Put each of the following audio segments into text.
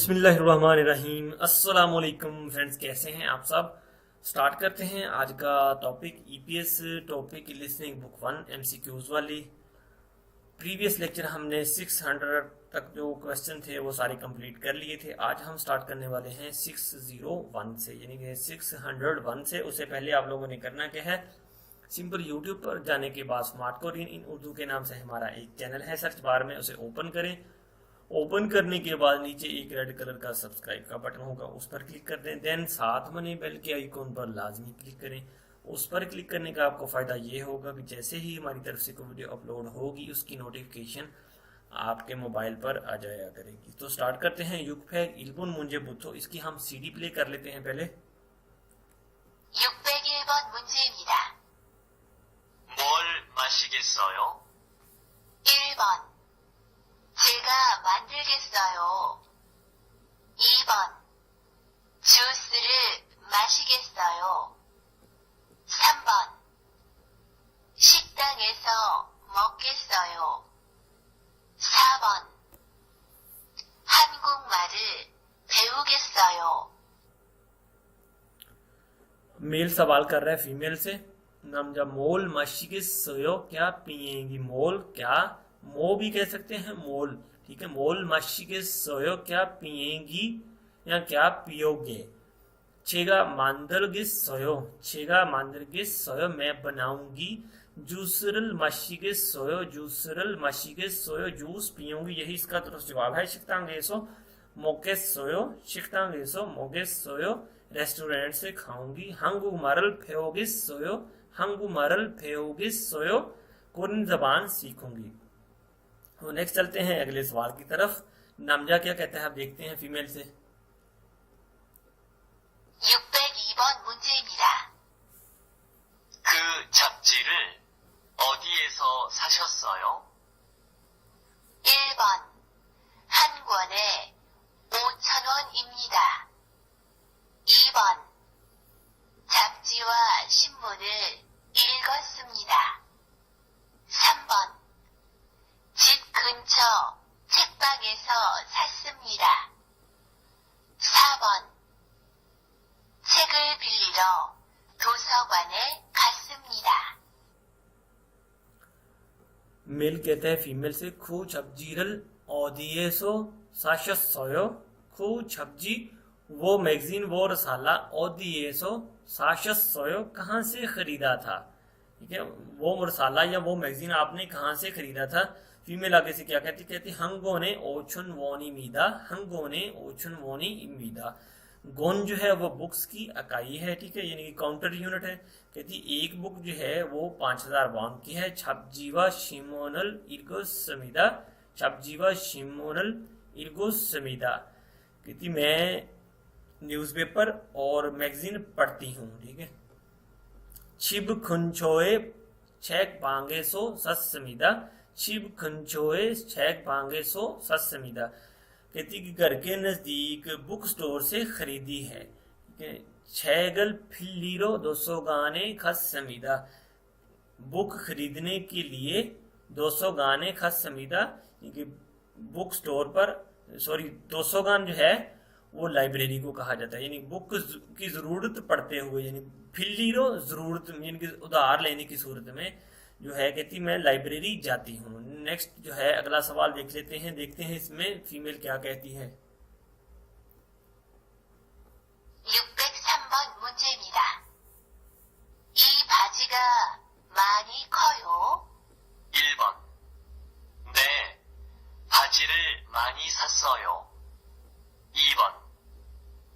बिस्मिल्लाहिर्रहमानिर्रहीम। अस्सलाम वालेकुम फ्रेंड्स, कैसे हैं आप सब। स्टार्ट करते हैं आज का topic EPS topic listening book 1 MCQs वाली। प्रीवियस लेक्चर हमने 600 तक जो क्वेश्चन थे वो सारे कंप्लीट कर लिए थे। आज हम स्टार्ट करने वाले हैं 601 से, यानी कि 601 से। उससे पहले आप लोगों ने करना क्या है, सिंपल यूट्यूब पर जाने के बाद स्मार्ट कोरियन इन उर्दू के नाम से हमारा एक चैनल है, सर्च बार में उसे ओपन करें। ओपन करने के बाद नीचे एक रेड कलर का सब्सक्राइब का बटन होगा, उस पर क्लिक कर दें। देन साथ में बेल के आइकॉन पर लाजमी क्लिक करें। उस पर क्लिक करने का आपको फ़ायदा ये होगा कि जैसे ही हमारी तरफ से कोई वीडियो अपलोड होगी उसकी नोटिफिकेशन आपके मोबाइल पर आ जाया करेगी। तो स्टार्ट करते हैं। 육백 일본 문제부터 इसकी हम सीडी प्ले कर लेते हैं पहले। 601번 문제입니다. 뭘 마시겠어요? 1번. 제가 만들겠어요. 2번. 주스를 마시겠어요. 3번. 식당에서 먹겠어요. 4번. 한국말을 배우겠어요. मेल सवाल कर रहा है फीमेल से। नाम जब मोल माशिगेसयो, क्या पिएंगी। मोल क्या, मो भी कह सकते हैं, मोल, ठीक है। मोल माशिगेसयो, क्या पिएंगी या क्या पियोगे। छेगा मांदरगेसयो, छेगा मांदरगेसयो, मैं बनाऊंगी। जूसरल माशिगेसयो, जूसरल माशिगेसयो, जूस पियूंगी, यही इसका दुरुस्त जवाब है। शिक्तांगेसो मोकेसयो, शिक्तांगेसो मोगेसयो, रेस्टोरेंट से खाऊंगी। 한국말을 배우겠어요, 한국말을 배우겠어요, कोरियन जबान सीखूंगी। तो नेक्स्ट चलते हैं अगले सवाल की तरफ। नामजा क्या कहता है, आप देखते हैं फीमेल से। 602번 문제입니다. 그 잡지를 어디에서 사셨어요? 1번. 한 권에 5,000원입니다. 2번. 잡지와 신문을 읽었습니다. 3번. 집 근처 책방에서 샀습니다. 4번. 책을 빌리러 도서관에 갔습니다. मेल कहता है फीमेल से, खू छपजीरल ओदिएसो साशसयो, खू छपजी वो मैगजीन वो रसाला, ओदिएसो साशसयो कहाँ से खरीदा था, ठीक है। वो रसाला या वो मैगजीन आपने कहाँ से खरीदा था। फीमेल आगे से क्या कहती, कहती हंगोने ओछुन वोनी मीदा, हंगोने ओछुन वोनी मीदा। गोन जो है वो बुक्स की इकाई है, ठीक है, यानी कि काउंटर यूनिट है। कहती एक बुक जो है वो 5000 वॉन की है। छपजीवा शिमोनल इर्गोस समीदा, छपजीवा शिमोनल इर्गोस समीदा। कहती मैं न्यूज़पेपर और मैगजीन पढ़ती हूँ, ठीक है। छिब खुंचोए छेक बांगेसो सस्समीदा, छिब खुंचोए छेक बांगेसो सस्समीदा। कहती कि घर के नजदीक बुक स्टोर से खरीदी है, ठीक है। छेगल फिल्लीरो 200 गाने खस समीदा, बुक खरीदने के लिए 200 गाने खस समीदा, बुक स्टोर पर, सॉरी 200 गान जो है वो लाइब्रेरी को कहा जाता है, यानी बुक की जरूरत पड़ते हुए, यानी फिल्लीरो जरूरत, यानी कि उधार लेने की सूरत में जो है, कहती मैं लाइब्रेरी जाती हूँ। नेक्स्ट जो है अगला सवाल देख लेते हैं, देखते हैं इसमें फीमेल क्या कहती है। 603번 문제입니다. 이 바지가 많이 커요? 1번. 네, 바지를 많이 샀어요. 2번.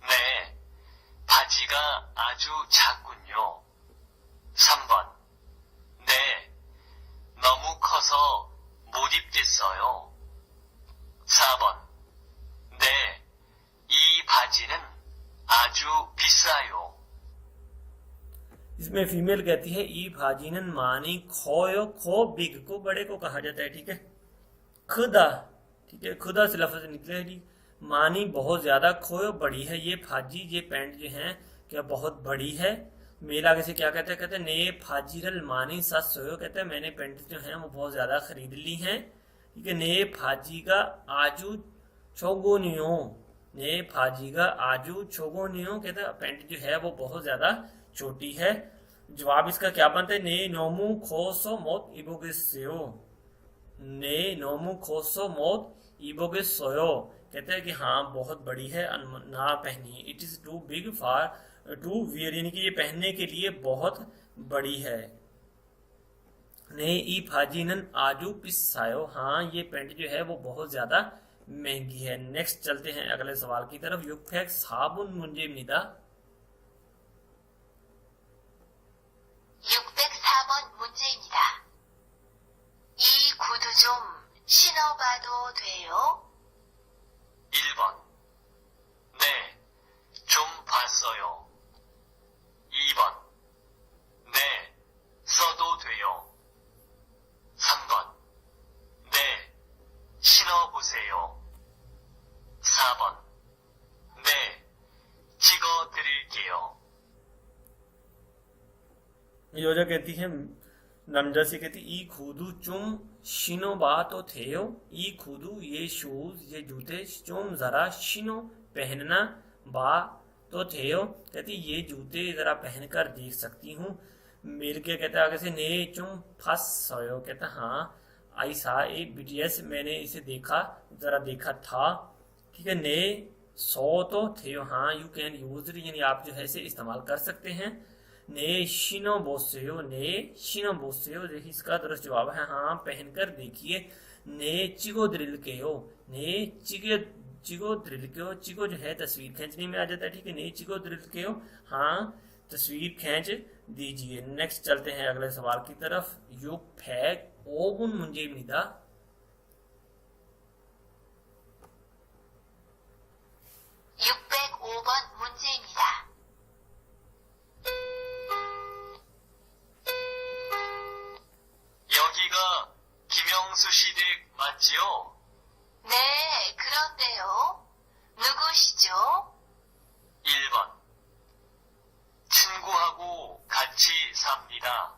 네, 바지가 아주 작군요. 3번. 네, 너무 커서 못 입겠어요. 4번. 네, 이 바지는 आजू बिसायो। इसमें फीमेल कहती है ई भाजीनन मानी खोयो, खो बिग को बड़े को कहा जाता है, ठीक है। खुदा, ठीक है, खुदा से लफ्ज निकले जी। मानी बहुत ज्यादा, खोयो बड़ी है। ये फाजी, ये पैंट जो है क्या बहुत बड़ी है। मेल आगे से क्या कहते हैं, कहते हैं ने फाजीरल मानी सस सोयो, कहते हैं मैंने पैंट जो है वो बहुत ज्यादा खरीद ली हैं, ठीक है। ने फाजी का आजू छोगोनियो, ने फाजीगा आजू छोगोनियो कहते हैं पैंट जो है वो बहुत ज्यादा छोटी है। जवाब इसका क्या बनता है? ने नोमू खोसो मोत इबोगेसेयो, ने नोमू खोसो मोत इबोगेसोयो कहते हैं कि हाँ बहुत बड़ी है, ना पहनिए। It is too big for to wear यानी कि ये पहनने के लिए बहुत बड़ी है। ने ई फाजीनन आजू पिसायो, हाँ ये पैंट जो है वो बहुत ज्यादा महंगी है। नेक्स्ट चलते हैं अगले सवाल की तरफ। युगफेक साबुन 문제입니다। 604번 문제입니다. 이 구두 좀 신어봐도 돼요? 1번. 네, 좀 봤어요. 2번. 네, 써도 돼요. 3번. 네, 신어보세요. 4번. 네, 찍어드릴게요. योजा कहती है नमजा से कहती ई खुदू चुम शिनो बा तो थेयो, ई खुदू ये शूज ये जूते, चुम जरा शिनो पहनना, बा तो थेयो कहती ये जूते जरा पहनकर देख सकती हूँ। मिल के कहता आगे से ने चुम फस सोयो कहता हाँ आई सा ए बीटीएस मैंने इसे देखा जरा देखा था। ठीक है, ने सो तो थेयो हाँ यू कैन यूज यानी आप जो है इसे इस्तेमाल कर सकते हैं। ने शिनो बोसेयो, ने शिनो बोसेयो इसका दुरुस्त जवाब है हाँ पहनकर देखिए। ने चिगो द्रिल केयो, ने चिगो द्रिल केयो, चिगो जो है तस्वीर खींचने में आ जाता है। ठीक है, ने चिगो द्रिल केयो हाँ तस्वीर खींच दीजिए। नेक्स्ट चलते हैं अगले सवाल की तरफ। युग फैक ओगुन 문제입니다। 문제입니다. 여기가 김영수 씨 댁 맞지요? 네, 그런데요. 누구시죠? 1번. 친구하고 같이 삽니다.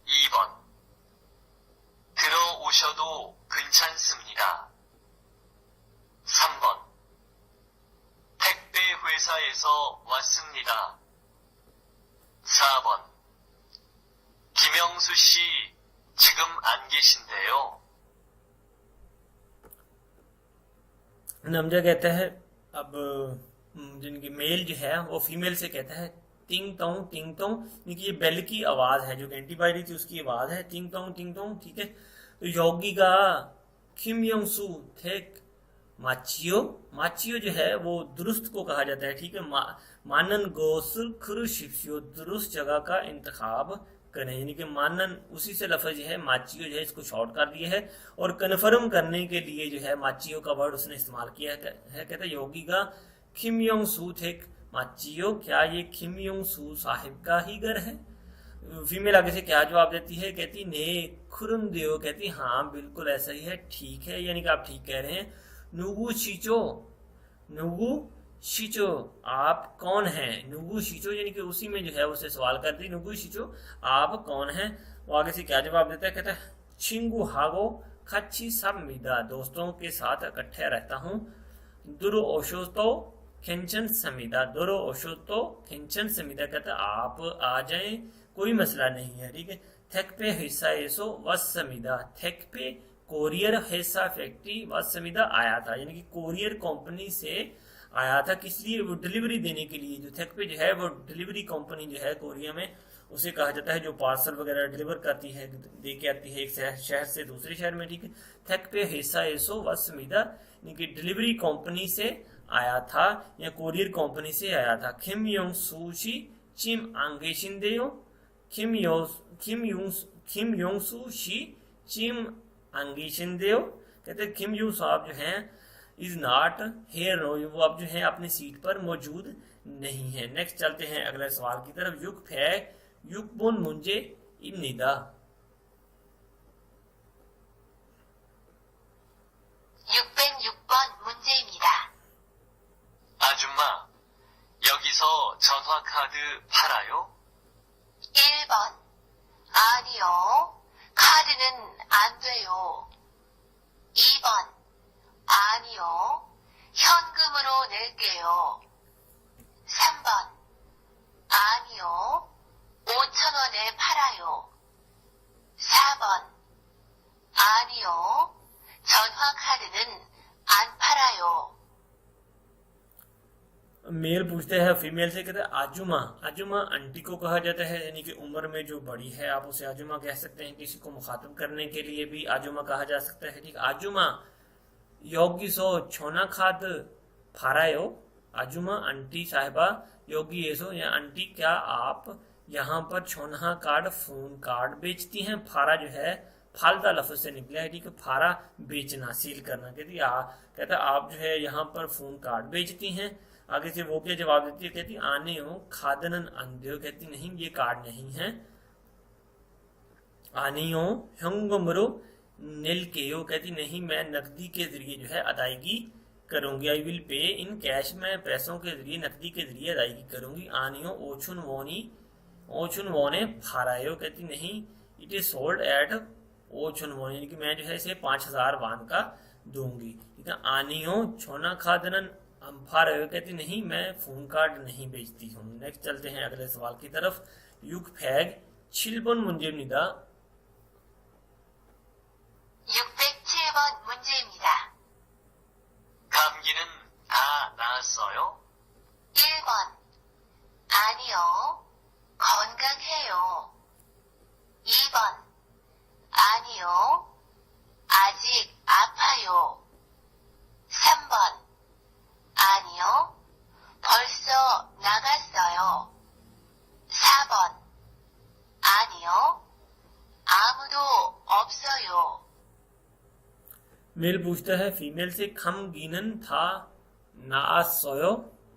2번. 들어오셔도 괜찮습니다. 3번. 택배 회사에서 왔습니다. 4번. 김영수 씨 지금 안 계신데요. नमजा कहता है अब जिनकी मेल जो है वो फीमेल से कहता है टिंग टोंग टिंग टोंग, ये बेल की आवाज है जो घंटी बज रही थी उसकी आवाज है टिंग टोंग टिंग टोंग। ठीक है, तो योगी का किम योंग सू थे माचियो, माचियो जो है वो दुरुस्त को कहा जाता है। ठीक है, मानन गोस खुरुशिप्सियो दुरुस्त जगह का इंतखाब करें, यानी कि मानन उसी से लफ्ज है माचियो जो है इसको शॉर्ट कर दिया है और कन्फर्म करने के लिए जो है माचियो का वर्ड उसने इस्तेमाल किया है। कहता है योगी का किम योंग सू थे माचियो, क्या ये किम योंग सू साहिब का ही घर है? फीमेल आगे से क्या जवाब देती है? कहती ने खुरुम दियो, कहती हाँ बिल्कुल ऐसा ही है, ठीक है, यानी कि आप ठीक कह रहे हैं। नुगु शिचो, नुगु शिचो आप कौन हैं? नुगु शिचो यानी कि उसी में जो है उसे सवाल करती नुगु शिचो आप कौन हैं? वो आगे से क्या जवाब देता है? कहता है छिंगु हागो खच्ची सब मिदा, दोस्तों के साथ इकट्ठे रहता हूँ। दुरो ओशोतो खेंचन समिदा, दुरो ओशोतो खेंचन समिदा कहता है आप आ जाएं कोई मसला नहीं है। ठीक है, थेक पे हिस्सा एसो वसमिदा, थेक पे कोरियर हिस्सा फैक्ट्री वसमिदा आया था, यानी कि कोरियर कंपनी से आया था। किस लिए? वो डिलीवरी देने के लिए। जो थेक पे जो है वो डिलीवरी कंपनी जो है कोरिया में उसे कहा जाता है जो पार्सल वगैरह डिलीवर करती है, दे के आती है एक शहर से दूसरे शहर में। ठीक है, थेक पे हिस्सा एसो वसमिदा यानी कि डिलीवरी कंपनी से आया था या कोरियर कंपनी से आया था। किम योंग सूशी चिम आंगेशिंदेयो, किम योंग सूशी चिम आंगेशिंदेयो कहते हैं किम यू साहब जो हैं इज नॉट हेयर, वो अब जो है अपनी सीट पर मौजूद नहीं है। नेक्स्ट चलते हैं अगले सवाल की तरफ। युग फै युग बोन मुंजे इब्निदा। 606번 문제입니다. 아줌마, 여기서 전화카드 팔아요? 1번. 아니요. 카드는 안 돼요. 2번. 아니요. 현금으로 낼게요. 3번. 아니요. 5,000원에 팔아요. 4번. 아니요. 전화카드는 안 팔아요. मेल पूछते हैं फीमेल से, कहते हैं आजुमा। आजुमा आंटी को कहा जाता है, यानी कि उम्र में जो बड़ी है आप उसे आजुमा कह सकते हैं। किसी को मुखातब करने के लिए भी आजुमा कहा जा सकता है। ठीक, आजुमा योगी सो छोना खाद फारायो। आजुमा आंटी साहिबा, योगी ये सो या आंटी क्या आप यहाँ पर छोना कार्ड फोन कार्ड बेचती हैं। फारा जो है फालदा लफ्ज से निकला है। ठीक है, फारा बेचना, सील करना। कहता आप जो है यहाँ पर फोन कार्ड बेचती हैं। आगे से वो क्या जवाब देती है, कहती आने हो खादनन अंधे, कहती नहीं ये कार्ड नहीं है। आने हो हंगमरो नील के हो, कहती नहीं मैं नकदी के जरिए जो है अदायगी करूंगी। I will pay in cash, मैं पैसों के जरिए नकदी के जरिए अदायगी करूंगी। आने हो ओछुन वोने फारायो, कहती नहीं इट इज सोल्ड एट ओछुन वोने, यानी कि मैं जो है इसे 5,000 वान का दूंगी। ठीक है, आनी हो छोना खादनन अम्फारायो, कहती नहीं मैं फोन कार्ड नहीं बेचती हूँ। नेक्स्ट चलते हैं अगले सवाल की तरफ। युग फैग 7번 문제입니다. 607번 문제입니다. 감기는 다 나았어요? 1번. 아니요. 건강해요. 2번. 아니요. 아직 아파요. 3번. 아니요. 벌써 나갔어요. 4번. 아니요. 아무도 없어요. मेल पूछता है फीमेल से खम गिनन था नासोयो।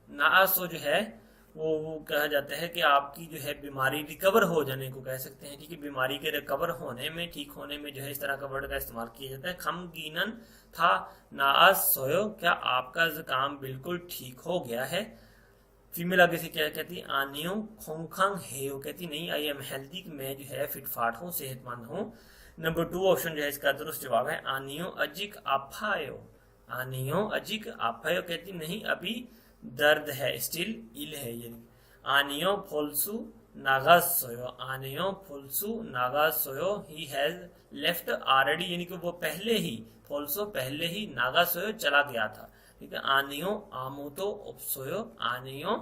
नासो जो है वो कहा जाता है कि आपकी जो है बीमारी रिकवर हो जाने को कह सकते हैं। ठीक है, बीमारी के रिकवर होने में, ठीक होने में जो है इस तरह का वर्ड का इस्तेमाल किया जाता है। खम गिनन था नासोयो, क्या आपका जुकाम बिल्कुल ठीक हो गया है। फीमेल आगे से क्या कहती, आनियो खोंखांग हेयो, कहती नहीं आई एम हेल्दी, मैं जो है फिट फाट हूँ, सेहतमंद हूँ। नंबर 2 ऑप्शन जो है इसका दुरुस्त जवाब है आनियो अजिक आफायो। आनियो अजिक आफायो, कहती नहीं अभी दर्द है, स्टिल इल है। ये आनियो फोल्सु नागासोयो। आनियो फोल्सु नागासोयो, ही हैज लेफ्ट ऑलरेडी, यानी कि वो पहले ही, फोल्सो पहले ही, नागासोयो चला गया था। ठीक है, आनियो आमोतो ओप्सोयो। आनियो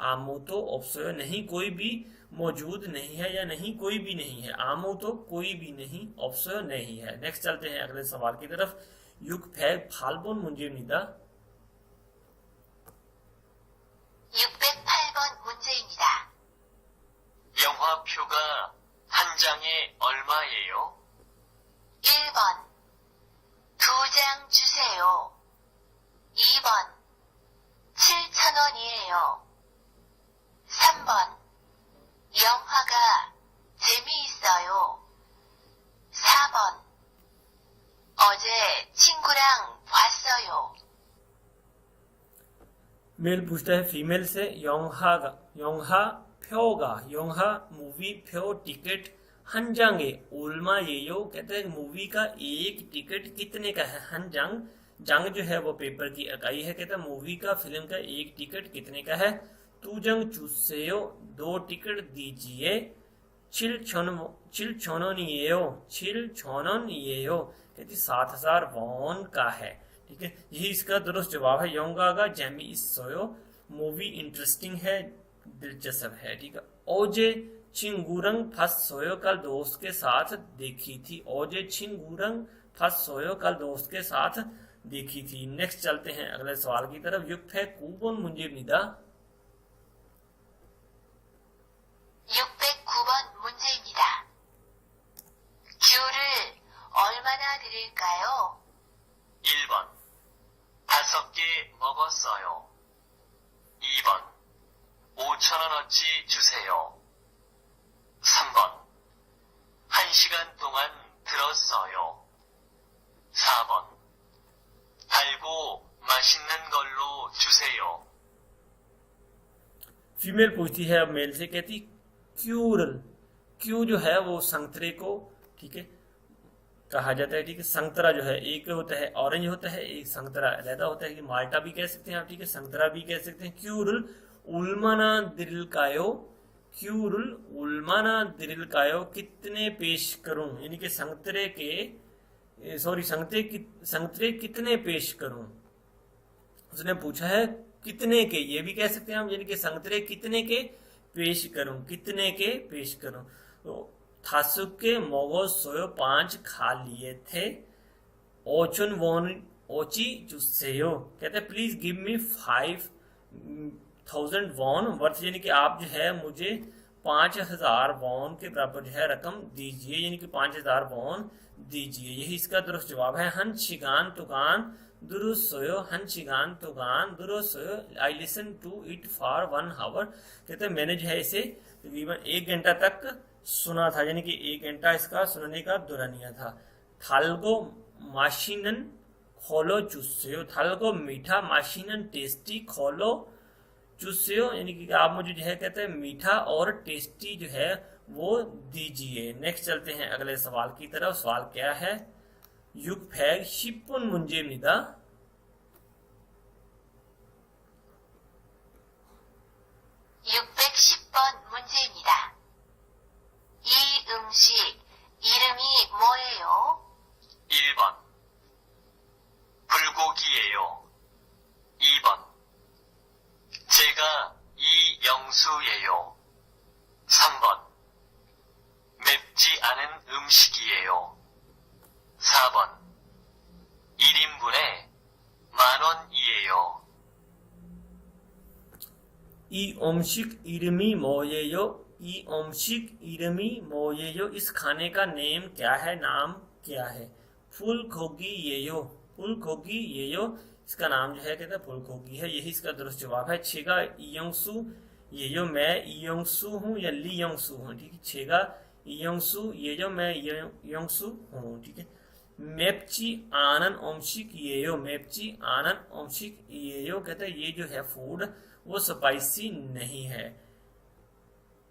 आमोतो ओप्सोयो, नहीं कोई भी मौजूद नहीं है या नहीं कोई भी नहीं है। आमोतो कोई भी नहीं, ओप्सोयो नहीं है। नेक्स्ट चलते हैं अगले सवाल की तरफ। युग फैग फाल्बोन 문제입니다. 608번 문제입니다. 영화표가 한 장에 얼마예요? 1번. 2장 주세요. 2번. 7,000원이에요. 3번. 영화가 재미있어요. 4번. 어제 친구랑 봤어요. मेल पूछता है फीमेल से योंहा प्योगा, योंहा मूवी प्यो टिकट हनजांगे ओल्मा येयो, कहते हैं मूवी का एक टिकट कितने का है। हनजांग, जंग जो है वो पेपर की इकाई है। कहता है मूवी का, फिल्म का एक टिकट कितने का है। तू जंग चूसेयो, 2 टिकट दीजिए। छिल छोनोन येयो, कहती 7,000 वॉन का है। ठीक है, यही इसका दुरुस्त जवाब है। योंगा का जैमी सोयो, मूवी इंटरेस्टिंग है, दिलचस्प है। ठीक है, ओजे चिंगूरंग फस सोयो, कल दोस्त के साथ देखी थी। ओजे चिंगूरंग फस सोयो, कल दोस्त के साथ देखी थी। नेक्स्ट चलते हैं अगले सवाल की तरफ। युक्त है कुबोन 문제입니다. 609번 문제입니다. 귤을 얼마나 드릴까요? 1번 5개 먹었어요. 2번 5,000원어치 주세요. 3번 1시간 동안 들었어요. 4번 달고 맛있는 걸로 주세요. फीमेल पूछती है अब मेल से, कहती क्यूरल, क्यू जो है वो संतरे को, ठीक है, कहा जाता है, ठीक है। संतरा जो है एक होता है ऑरेंज होता है, एक संतरा अलहदा होता है, कि माल्टा भी कह सकते हैं आप, ठीक है, संतरा भी कह सकते हैं। क्यूरुल उल्माना दिरिलकायो, क्यूरुल उल्माना दिरिलकायो, कितने पेश करूं, यानी कि संतरे कितने पेश करूं। उसने पूछा है कितने के, ये भी कह सकते हैं हम, यानी कि संतरे कितने के पेश करूं, कितने के पेश करूं। तो थासुके मोगो सोयो 5 खा लिए थे, ओचुन वोन ओची जुसेयो, कहते हैं please give me 5000 won worth, यानी कि आप जो है मुझे 5000 वॉन के बराबर जो है रकम दीजिए, यानी कि 5000 वॉन दीजिए। यही इसका दुरुस्त जवाब है। हन शिगान तुगान दुरुसोयो, हन शिगान तुगान दुरुसोयो, I listen to it for 1 hour, कहते हैं मैंने जो है इसे तकरीबन 1 घंटा तक सुना था, यानी कि 1 घंटा इसका सुनने का दुरानिया था। थालगो माशीनन खोलो चुस्सेयो, थालगो मीठा, माशीनन टेस्टी, खोलो चुस्सेयो, यानी कि आप मुझे जो है कहते हैं मीठा और टेस्टी जो है वो दीजिए। नेक्स्ट चलते हैं अगले सवाल की तरफ। सवाल क्या है, युगफैग शिपुन मुंजेमिदा, 문제입니다. 이 음식 이름이 뭐예요? 1번 불고기예요. 2번 제가 이영수예요. 3번 맵지 않은 음식이에요. 4번 1인분에 10,000원이에요. 이 음식 이름이 뭐예요? 이 음식 इरमी मोयेयो, इस खाने का नेम क्या है, नाम क्या है। फुल खोगी येयो, फुल खोगी येयो, इसका नाम जो है कहते हैं फुल खोगी है, यही इसका दुरुस्त जवाब है। छेगा इयोंगसु येयो, मैं इयोंगसु हूँ या ली योंगसु हूँ, ठीक है। छेगा इयोंगसु येयो, मैं इयोंगसु हूँ, ठीक है। मेपची आनन ओमशिक येयो, मेपची आनन ओमशिक येयो, कहते हैं ये जो है फूड वो स्पाइसी नहीं है।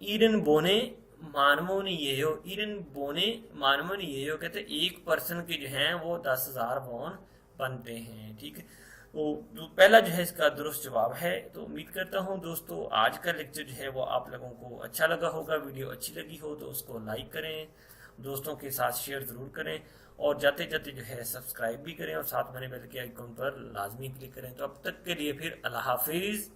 इरन बोने मानमोनी येयो, इरन बोने मानमोनी येयो, कहते हैं 1 पर्सन के जो हैं वो 10,000 वॉन बनते हैं, ठीक है। तो पहला जो है इसका दुरुस्त जवाब है। तो उम्मीद करता हूँ दोस्तों आज का लेक्चर जो है वो आप लोगों को अच्छा लगा होगा। वीडियो अच्छी लगी हो तो उसको लाइक करें, दोस्तों के साथ शेयर जरूर करें, और जाते जाते जो है सब्सक्राइब भी करें, और साथ में बेल के आइकन पर लाजमी क्लिक करें। तो अब तक के लिए फिर अल्लाह हाफिज।